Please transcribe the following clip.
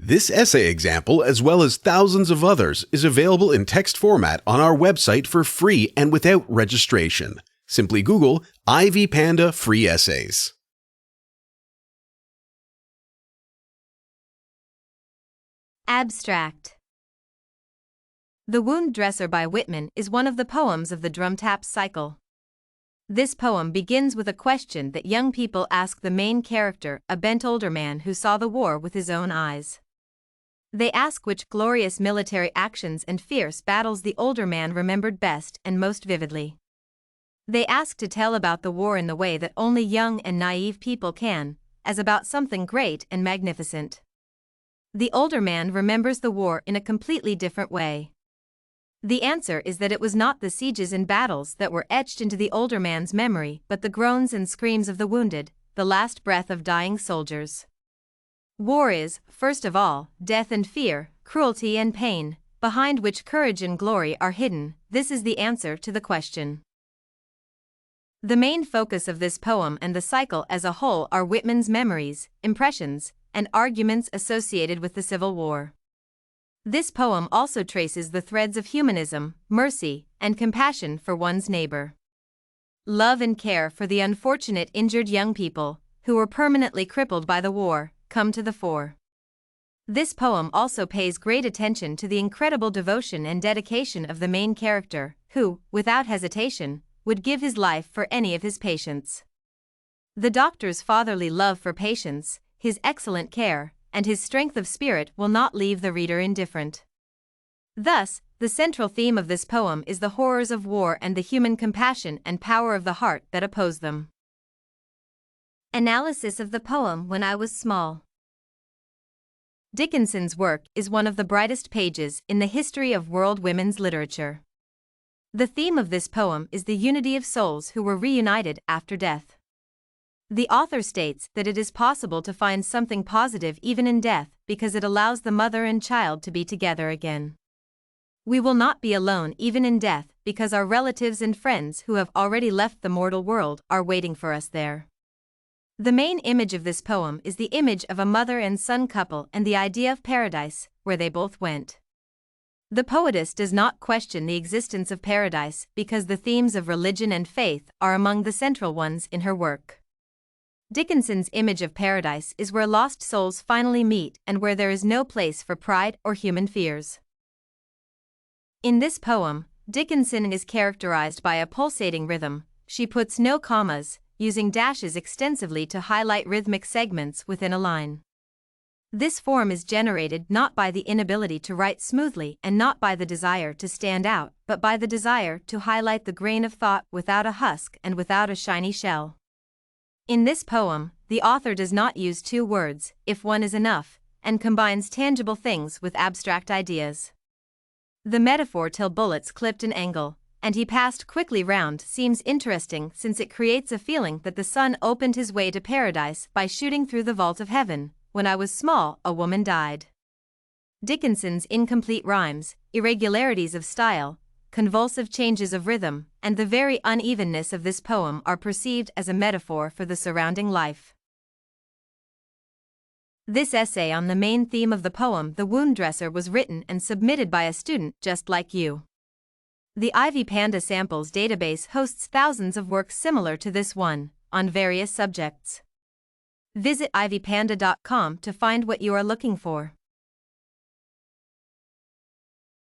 This essay example, as well as thousands of others, is available in text format on our website for free and without registration. Simply Google Ivy Panda Free Essays. Abstract. The Wound Dresser by Whitman is one of the poems of the Drum Taps cycle. This poem begins with a question that young people ask the main character, a bent older man who saw the war with his own eyes. They ask which glorious military actions and fierce battles the older man remembered best and most vividly. They ask to tell about the war in the way that only young and naive people can, as about something great and magnificent. The older man remembers the war in a completely different way. The answer is that it was not the sieges and battles that were etched into the older man's memory, but the groans and screams of the wounded, the last breath of dying soldiers. War is, first of all, death and fear, cruelty and pain, behind which courage and glory are hidden. This is the answer to the question. The main focus of this poem and the cycle as a whole are Whitman's memories, impressions, and arguments associated with the Civil War. This poem also traces the threads of humanism, mercy, and compassion for one's neighbor. Love and care for the unfortunate injured young people, who were permanently crippled by the war, come to the fore. This poem also pays great attention to the incredible devotion and dedication of the main character, who, without hesitation, would give his life for any of his patients. The doctor's fatherly love for patients, his excellent care, and his strength of spirit will not leave the reader indifferent. Thus, the central theme of this poem is the horrors of war and the human compassion and power of the heart that oppose them. Analysis of the poem When I Was Small. Dickinson's work is one of the brightest pages in the history of world women's literature. The theme of this poem is the unity of souls who were reunited after death. The author states that it is possible to find something positive even in death because it allows the mother and child to be together again. We will not be alone even in death because our relatives and friends who have already left the mortal world are waiting for us there. The main image of this poem is the image of a mother and son couple and the idea of paradise, where they both went. The poetess does not question the existence of paradise because the themes of religion and faith are among the central ones in her work. Dickinson's image of paradise is where lost souls finally meet and where there is no place for pride or human fears. In this poem, Dickinson is characterized by a pulsating rhythm. She puts no commas, using dashes extensively to highlight rhythmic segments within a line. This form is generated not by the inability to write smoothly and not by the desire to stand out, but by the desire to highlight the grain of thought without a husk and without a shiny shell. In this poem, the author does not use two words, if one is enough, and combines tangible things with abstract ideas. The metaphor "till bullets clipped an angle, and he passed quickly round" seems interesting since it creates a feeling that the son opened his way to paradise by shooting through the vault of heaven. When I was small, a woman died. Dickinson's incomplete rhymes, irregularities of style, convulsive changes of rhythm, and the very unevenness of this poem are perceived as a metaphor for the surrounding life. This essay on the main theme of the poem The Wound Dresser was written and submitted by a student just like you. The Ivy Panda Samples database hosts thousands of works similar to this one, on various subjects. Visit ivypanda.com to find what you are looking for.